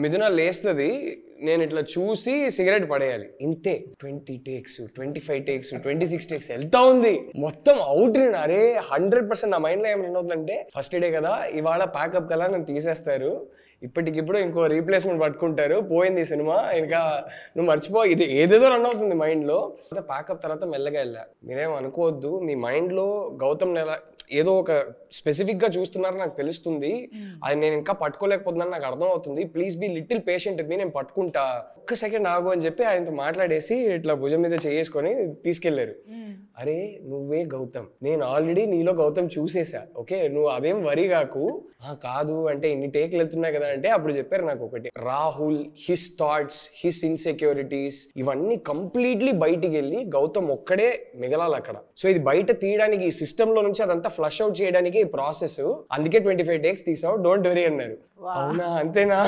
మిథున లేస్తుంది, నేను ఇట్లా చూసి సిగరెట్ పడేయాలి, ఇంతే. 20 takes, 25 takes, 26 takes వెళ్తా ఉంది, మొత్తం అవుట్. నేను అరే 100% నా మైండ్లో ఏమైనా అవుతుందంటే ఫస్ట్ డే కదా, ఇవాళ ప్యాకప్ కదా నన్ను తీసేస్తారు, ఇప్పటికిప్పుడు ఇంకో రీప్లేస్మెంట్ పట్టుకుంటారు, పోయింది ఈ సినిమా, ఇంకా నువ్వు మర్చిపో, ఇది ఏదేదో రన్ అవుతుంది మైండ్లో. ప్యాకప్ తర్వాత మెల్లగా వెళ్ళా. మీరేం అనుకోవద్దు, మీ మైండ్లో గౌతమ్ నెల ఏదో ఒక స్పెసిఫిక్గా చూస్తున్నారు నాకు తెలుస్తుంది, అది నేను ఇంకా పట్టుకోలేకపోతున్నాను నాకు అర్థం అవుతుంది, ప్లీజ్ బీ లిటిల్ పేషెంట్ మీ, నేను పట్టుకుంటా, ఒక్క సెకండ్ ఆగు అని చెప్పి ఆయనతో మాట్లాడేసి ఇట్లా భుజం మీద చేసుకొని తీసుకెళ్లారు. అరే నువ్వే గౌతమ్, నేను ఆల్రెడీ నీలో గౌతమ్ చూసేసా, ఓకే నువ్వు అవేం వరి కాకు. కాదు అంటే ఇన్ని టేక్లు వెళ్తున్నాయి కదా అంటే అప్పుడు చెప్పారు నాకు ఒకటి, Rahul, his thoughts, his insecurities ఇవన్నీ కంప్లీట్లీ బయటికి వెళ్ళి గౌతమ్ ఒక్కడే మిగలాలి అక్కడ. సో ఇది బయట తీయడానికి, ఈ సిస్టమ్ లో నుంచి అదంతా ఫ్లష్ అవుట్ చేయడానికి ఈ ప్రాసెస్, అందుకే 25 takes తీసావు, డోంట్ వరీ అన్నారు. అవునా అంతేనా?